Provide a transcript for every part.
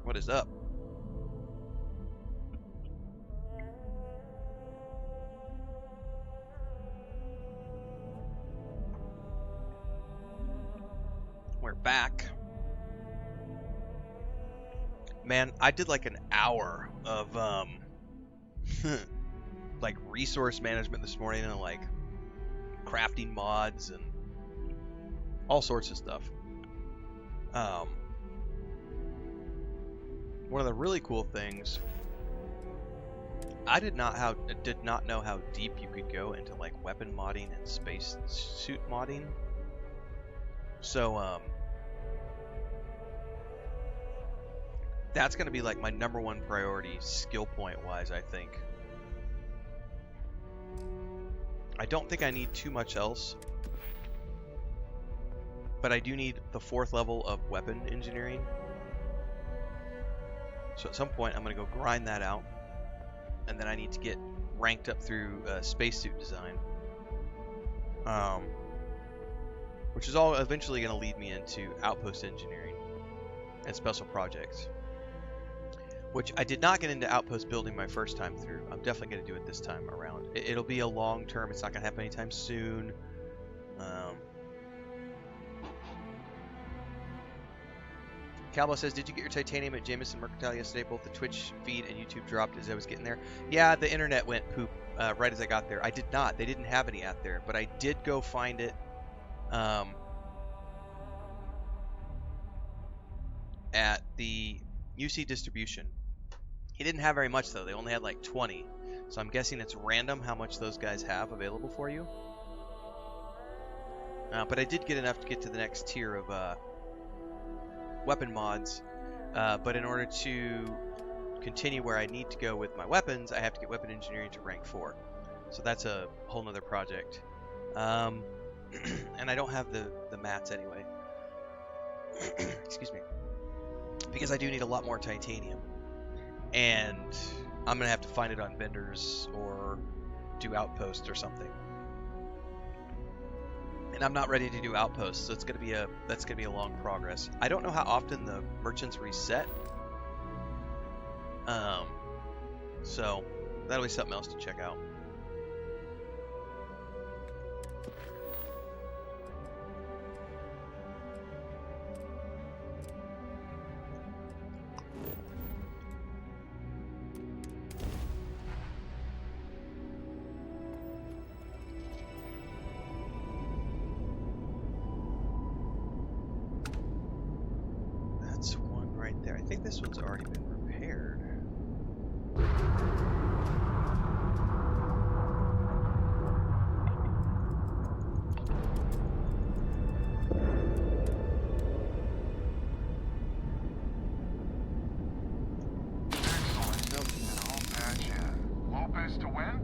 What is up? We're back. Man, I did like an hour of like resource management this morning and like crafting mods and all sorts of stuff. One of the really cool things, I did not know how deep you could go into like weapon modding and space suit modding. So that's going to be like my number one priority skill point wise, I think. I don't think I need too much else, but I do need the 4th level of weapon engineering. So at some point I'm going to go grind that out, and then I need to get ranked up through spacesuit design, which is all eventually going to lead me into outpost engineering and special projects, which I did not get into outpost building my first time through. I'm definitely going to do it this time around. It'll be a long term. It's not going to happen anytime soon. Cowboy says, did you get your titanium at Jameson Mercantile yesterday? Both the Twitch feed and YouTube dropped as I was getting there. Yeah, the internet went poop right as I got there. I did not. They didn't have any out there, but I did go find it at the UC distribution. He didn't have very much though. They only had like 20. So I'm guessing it's random how much those guys have available for you. But I did get enough to get to the next tier of weapon mods, but in order to continue where I need to go with my weapons, I have to get weapon engineering to rank 4. So that's a whole nother project. And I don't have the mats anyway. Excuse me. Because I do need a lot more titanium. And I'm going to have to find it on vendors or do outposts or something. And I'm not ready to do outposts, so that's gonna be a long progress. I don't know how often the merchants reset, so that'll be something else to check out. I think this one's already been repaired. Excellent. Nope. All patch in. Lopez to win?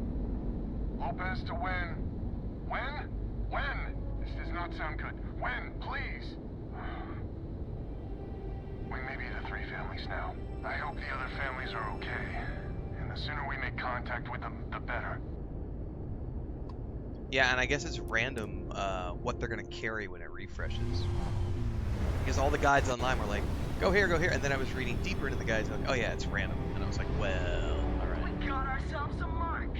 Lopez to win. When? When? This does not sound good. When? Please. We may be the 3 families now. I hope the other families are okay. And the sooner we make contact with them, the better. Yeah, and I guess it's random what they're going to carry when it refreshes. Because all the guides online were like, go here, and then I was reading deeper into the guides and I was like, oh yeah, it's random. And I was like, well, alright. We got ourselves a mark.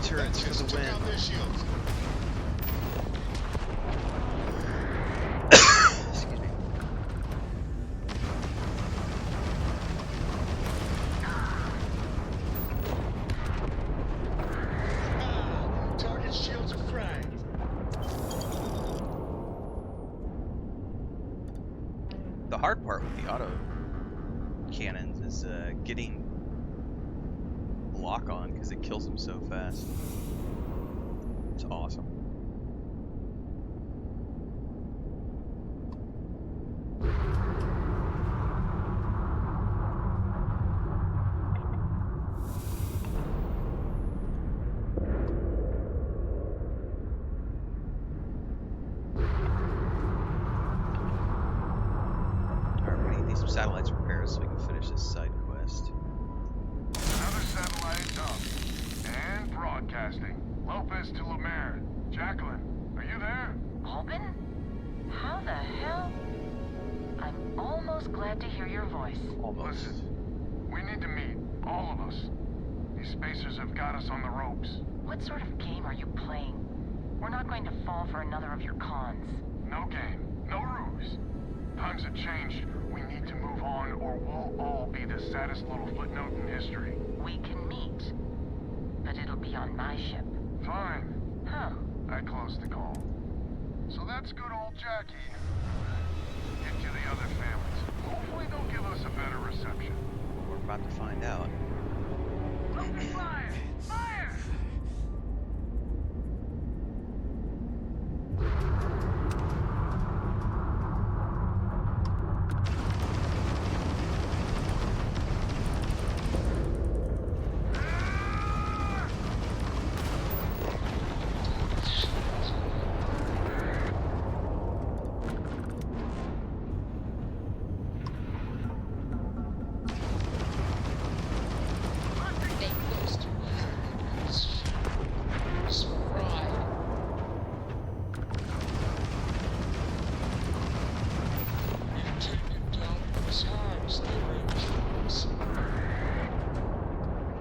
Turrets for the win. Excuse me. Target shields are fragged. The hard part with the auto cannons is getting lock on because it kills them so fast. It's awesome. Satellites repaired so we can finish this side quest. Another satellite up. And broadcasting. Lopez to Lemaire. Jacqueline, are you there? Albin? How the hell? I'm almost glad to hear your voice. Almost. Listen, we need to meet. All of us. These spacers have got us on the ropes. What sort of game are you playing? We're not going to fall for another of your cons. No game. No ruse. Times have changed. We need to move on, or we'll all be the saddest little footnote in history. We can meet, but it'll be on my ship. Fine. Huh. I closed the call. So that's good old Jackie. Get to the other families. Hopefully they'll give us a better reception. We're about to find out. Open fire! Fire!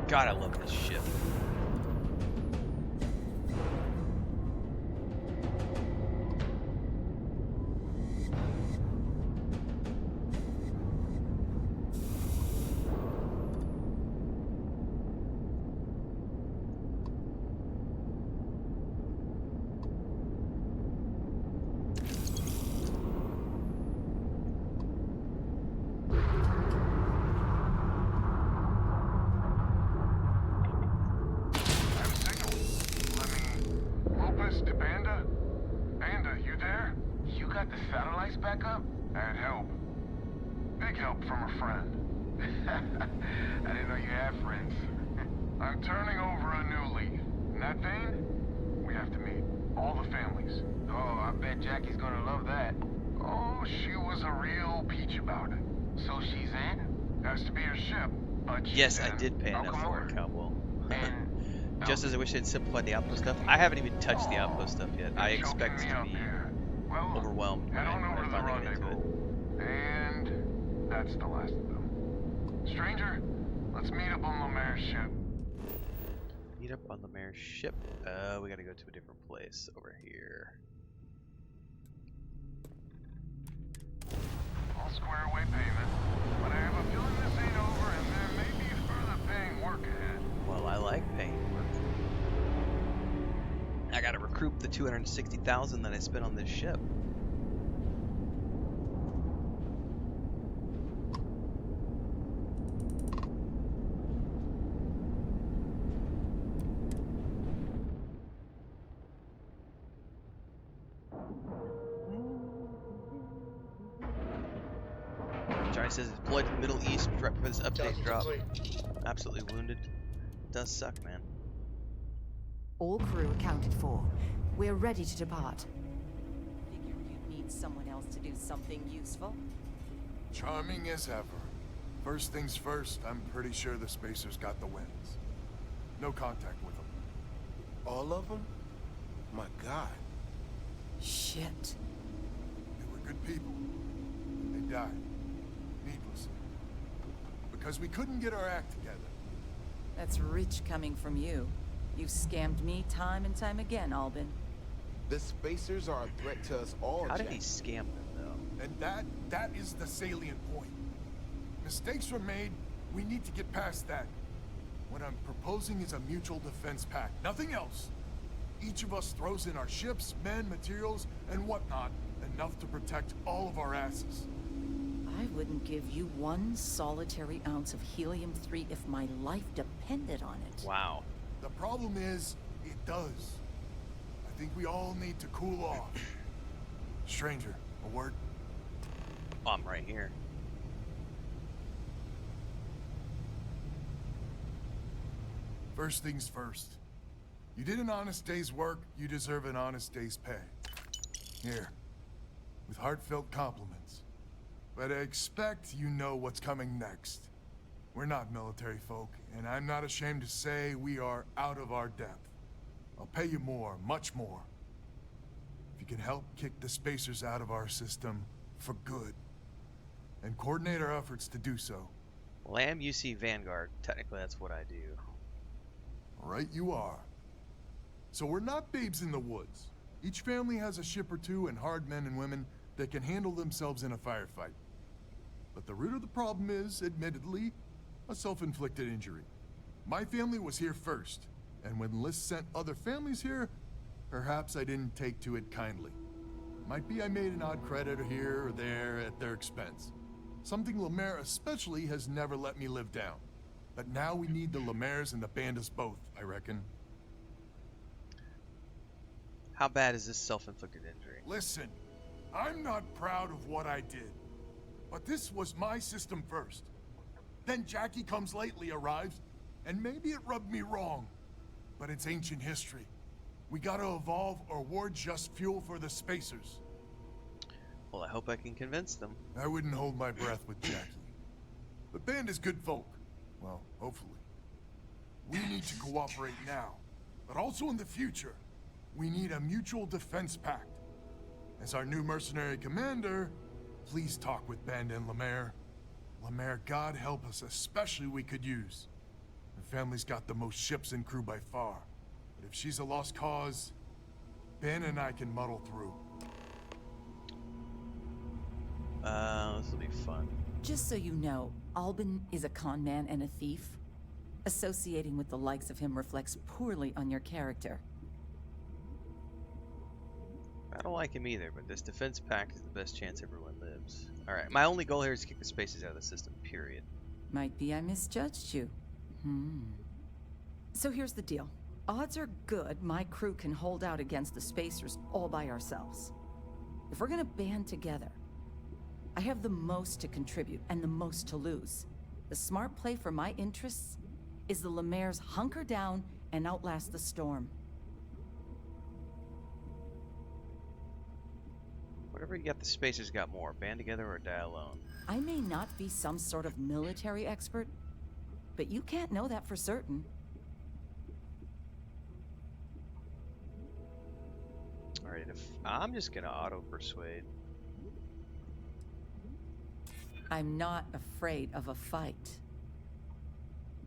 God, I love this ship. Back up? I had help. Big help from a friend. I didn't know you had friends. I'm turning over a new leaf. In that vein, we have to meet all the families. Oh, I bet Jackie's gonna love that. Oh, she was a real peach about it. So she's in? Has to be her ship, but she's Yes, in. I did pay enough for it, Cowboy. And Just as I wish they'd simplified the outpost stuff. I haven't even touched the outpost stuff yet. I expect to be overwhelmed when head on I over to the finally get into it. rendezvous. And that's the last of them. Stranger, let's meet up on Lemaire's ship. Meet up on Lemaire's ship. We gotta go to a different place over here. I'll square away payment, but I have a feeling this ain't over and there may be further paying work ahead. Well, I like paying work. I gotta recoup the 260,000 that I spent on this ship. Johnny says it's deployed to the Middle East. Prep for this update drop. Absolutely wounded. Does suck, man. All crew accounted for. We're ready to depart. Figured you'd need someone else to do something useful. Charming as ever. First things first, I'm pretty sure the Spacers got the wins. No contact with them. All of them? My God. Shit. They were good people. They died. Needlessly. Because we couldn't get our act together. That's rich coming from you. You've scammed me time and time again, Albin. The Spacers are a threat to us all, How did Jack. he scam them, though? And that is the salient point. Mistakes were made. We need to get past that. What I'm proposing is a mutual defense pact. Nothing else. Each of us throws in our ships, men, materials, and whatnot, enough to protect all of our asses. I wouldn't give you one solitary ounce of helium-3 if my life depended on it. Wow. The problem is, it does. I think we all need to cool off. Stranger, a word? Oh, I'm right here. First things first. You did an honest day's work, you deserve an honest day's pay. Here, with heartfelt compliments. But I expect you know what's coming next. We're not military folk, and I'm not ashamed to say we are out of our depth. I'll pay you more, much more. If you can help kick the spacers out of our system for good, and coordinate our efforts to do so. Well, I am UC Vanguard. Technically, that's what I do. Right you are. So we're not babes in the woods. Each family has a ship or two and hard men and women that can handle themselves in a firefight. But the root of the problem is, admittedly, a self-inflicted injury. My family was here first, and when Liz sent other families here, perhaps I didn't take to it kindly. Might be I made an odd credit here or there at their expense. Something Lemaire especially has never let me live down. But now we need the Lemaires and the Bandits both, I reckon. How bad is this self-inflicted injury? Listen, I'm not proud of what I did. But this was my system first. Then Jackie Comes Lately arrives, and maybe it rubbed me wrong. But it's ancient history. We gotta evolve or war just fuel for the spacers. Well, I hope I can convince them. I wouldn't hold my breath with Jackie. The band is good folk. Well, hopefully. We need to cooperate now, but also in the future. We need a mutual defense pact. As our new mercenary commander, please talk with Band and Lemaire. Lemaire, God help us, especially we could use. Her family's got the most ships and crew by far. But if she's a lost cause, Ben and I can muddle through. This will be fun. Just so you know, Albin is a con man and a thief. Associating with the likes of him reflects poorly on your character. I don't like him either, but this defense pact is the best chance everyone lives. Alright, my only goal here is to kick the spacers out of the system, period. Might be I misjudged you. So here's the deal. Odds are good my crew can hold out against the spacers all by ourselves. If we're gonna band together, I have the most to contribute and the most to lose. The smart play for my interests is the Lemaire's hunker down and outlast the storm. Whatever you got, the spacers got more. Band together or die alone. I may not be some sort of military expert, but you can't know that for certain. Alright, if I'm just gonna auto-persuade. I'm not afraid of a fight.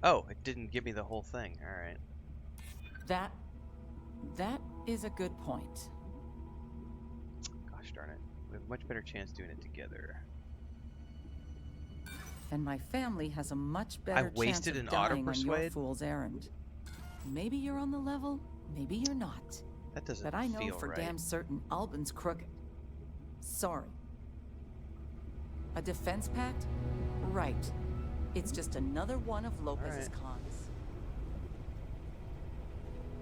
Oh, it didn't give me the whole thing. Alright. That is a good point. Gosh darn it. We have a much better chance doing it together. And my family has a much better chance wasted of an dying on your auto-persuade? fool's errand. Maybe you're on the level, maybe you're not. That doesn't But I know feel for right. damn certain Albin's crooked. Sorry. A defense pact? Right. It's just another one of Lopez's cons.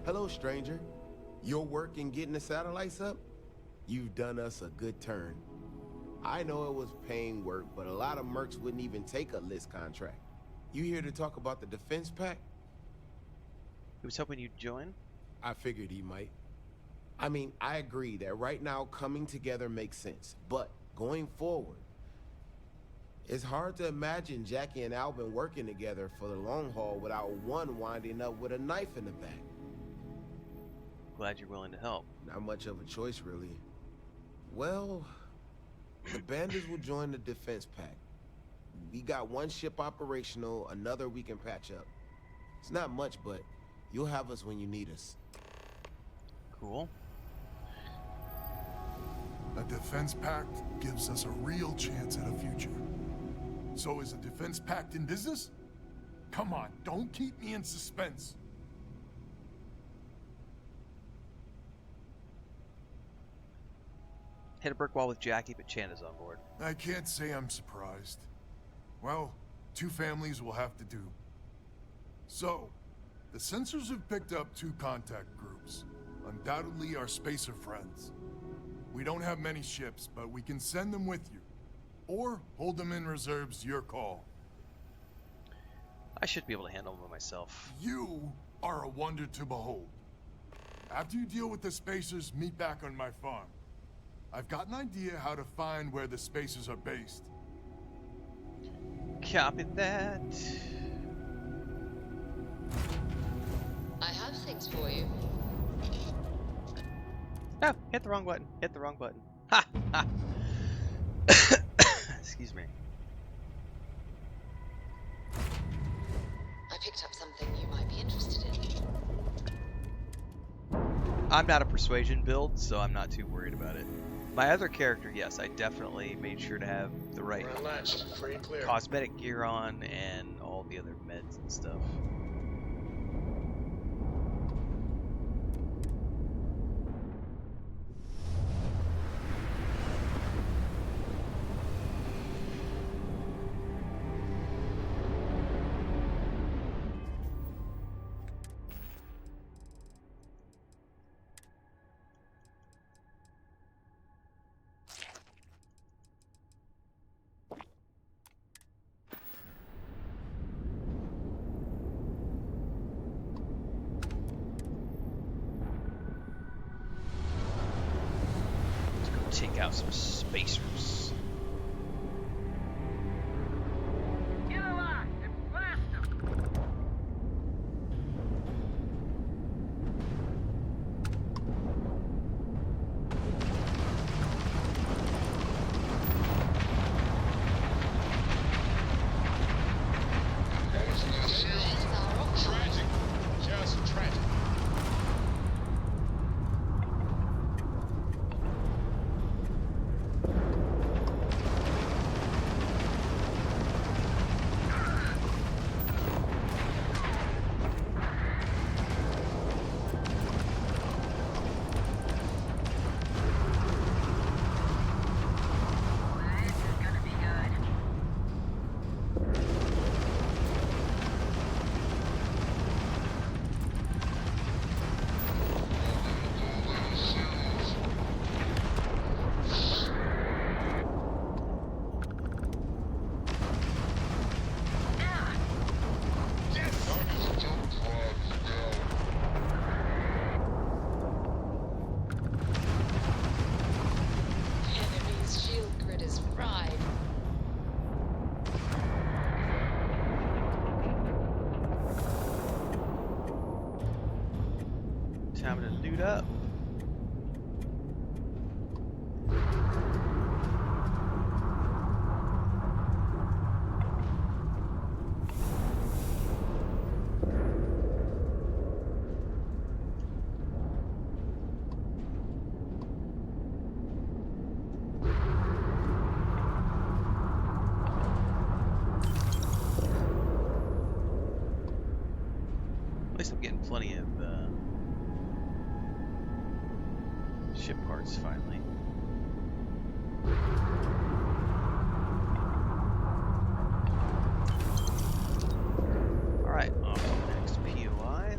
Hello, stranger. Your work in getting the satellites up? You've done us a good turn. I know it was paying work, but a lot of mercs wouldn't even take a list contract. You here to talk about the defense pact? He was hoping you'd join? I figured he might. I mean, I agree that right now coming together makes sense, but going forward, it's hard to imagine Jackie and Albin working together for the long haul without one winding up with a knife in the back. Glad you're willing to help. Not much of a choice, really. Well, the bandits will join the defense pact. We got one ship operational, another we can patch up. It's not much, but you'll have us when you need us. Cool. A defense pact gives us a real chance at a future. So is a defense pact in business? Come on, don't keep me in suspense. Hit a brick wall with Jackie, but Channa's on board. I can't say I'm surprised. Well, 2 families will have to do. So, the sensors have picked up 2 contact groups. Undoubtedly our spacer friends. We don't have many ships, but we can send them with you. Or hold them in reserves, your call. I should be able to handle them myself. You are a wonder to behold. After you deal with the spacers, meet back on my farm. I've got an idea how to find where the spacers are based. Copy that. I have things for you. Oh, hit the wrong button. Hit the wrong button. Ha! Ha! Excuse me. I picked up something you might be interested in. I'm not a persuasion build, so I'm not too worried about it. My other character, yes, I definitely made sure to have the right Unlatched, free and clear. cosmetic gear on and all the other meds and stuff. Take out some spacers. Get alive and blast them! Tragic. Just tragic. This is gonna be good. Enemy's shield grid is fried. Time to loot up. At least I'm getting plenty of ship parts finally. Alright, on to the next POI.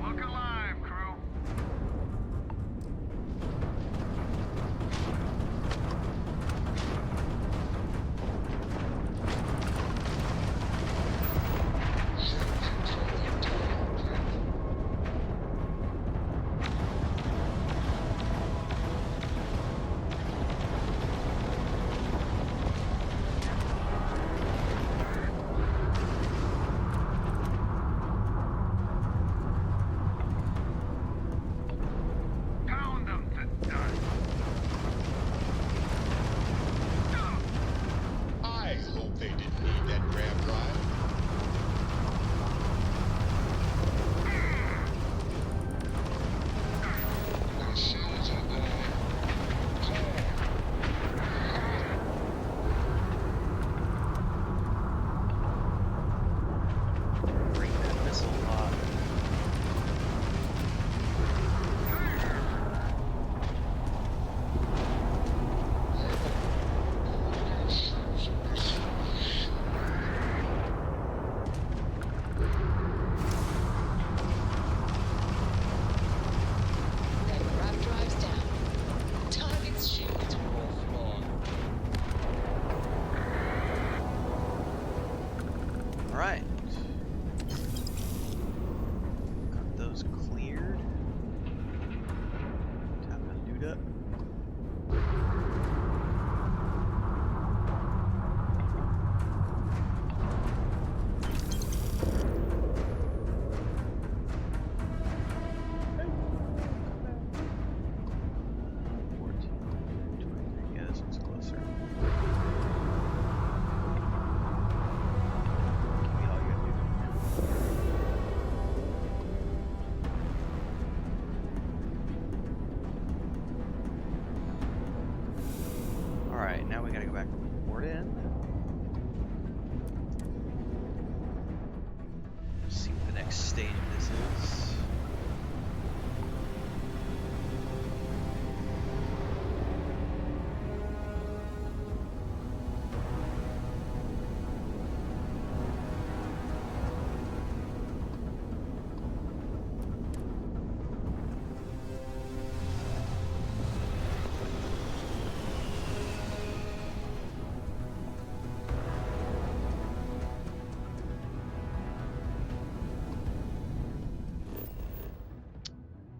Look alive, crew.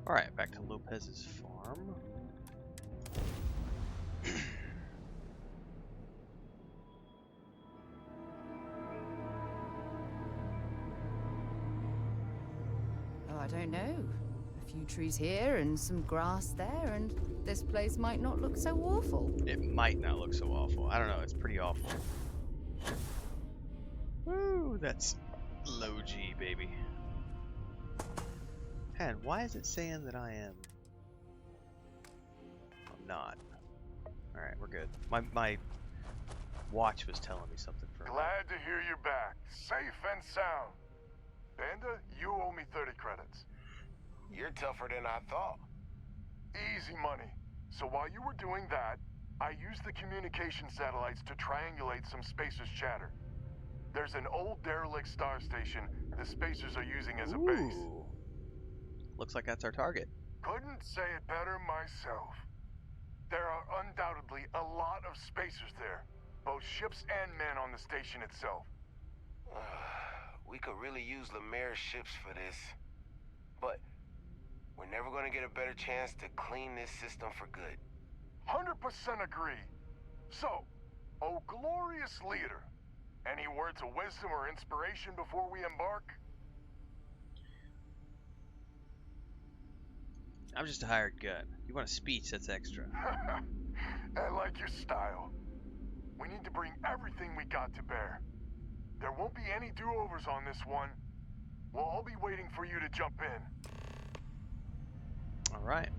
Alright, back to Lopez's farm. Oh, I don't know. A few trees here and some grass there, and this place might not look so awful. It might not look so awful. I don't know, it's pretty awful. Woo, that's low G, baby. And why is it saying that I am? I'm not. Alright, we're good. My watch was telling me something for a minute. Glad to hear you're back, safe and sound. Banda, you owe me 30 credits. You're tougher than I thought. Easy money. So while you were doing that, I used the communication satellites to triangulate some Spacers chatter. There's an old derelict star station the Spacers are using as a base. Looks like that's our target. Couldn't say it better myself. There are undoubtedly a lot of Spacers there, both ships and men on the station itself. We could really use Lemaire's ships for this. But we're never going to get a better chance to clean this system for good. 100% agree. So, oh glorious leader, any words of wisdom or inspiration before we embark? I'm just a hired gun. You want a speech, that's extra. I like your style. We need to bring everything we got to bear. There won't be any do-overs on this one. We'll all be waiting for you to jump in. Alright.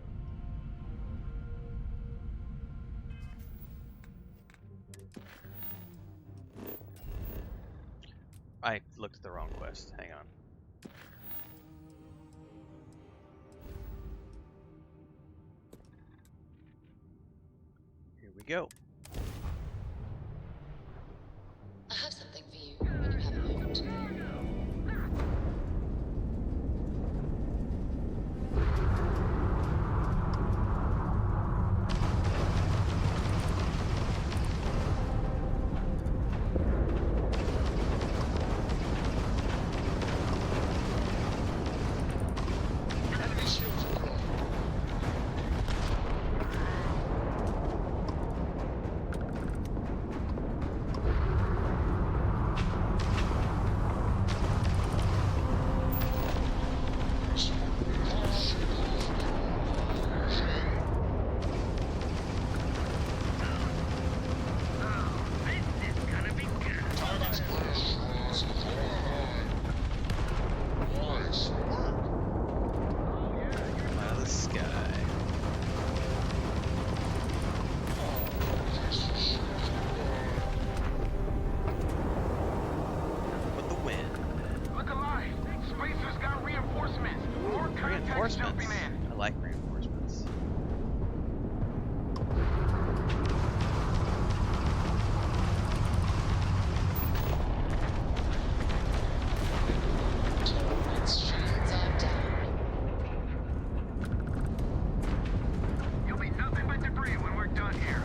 I looked at the wrong quest. Hang on. Here we go. I have something for you when you have a moment. Enemy shields abroad. Target's clear. Nice work. Come out of the sky. With the wind. Look alive! Spacers got reinforcements! More contacts Reinforcements. jumping in! I like reinforcements. Shields are down. You'll be nothing but debris when we're done here.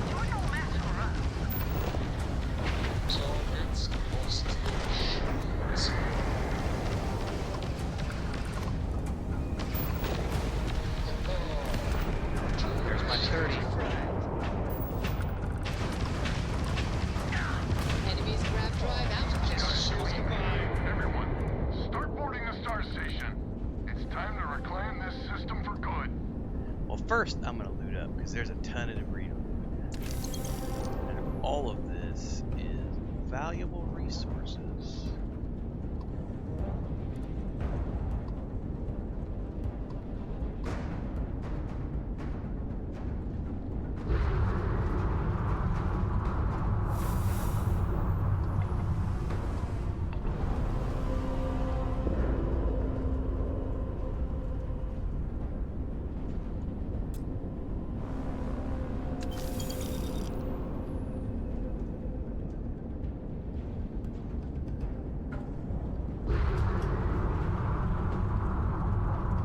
You're no match for us. Targets lost. Shields. There's my 30. Enemies grab drive out. Shields alive. Everyone, start boarding the star station. It's time to reclaim this system for good. Well, first I'm gonna loot up because there's a ton of debris to loot. And all of this is valuable resources.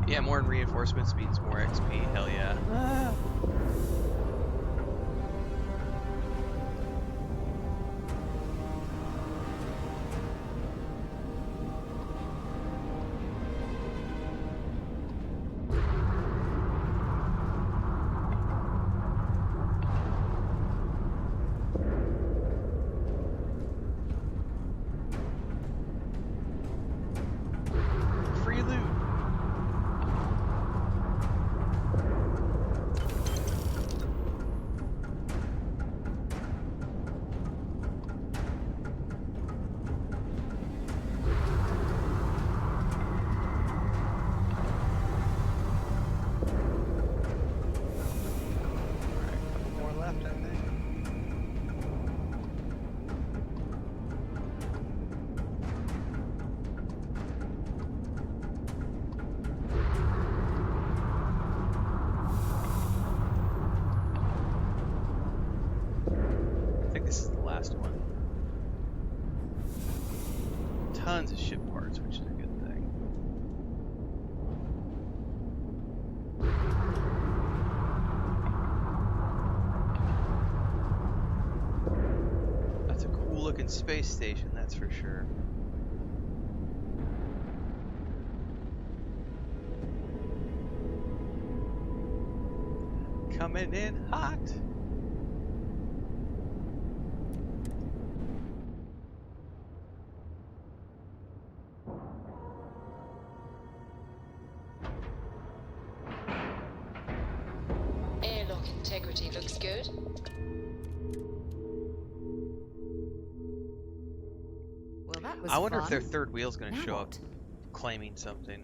Yeah, more reinforcements means more XP. Hell yeah. left, I think. I think this is the last one. Tons of ship parts, which is a good thing. That's a cool looking space station, that's for sure. Coming in hot. Airlock integrity looks good. Well, that was I wonder if fun. their third wheel's going to Now show up what? claiming something.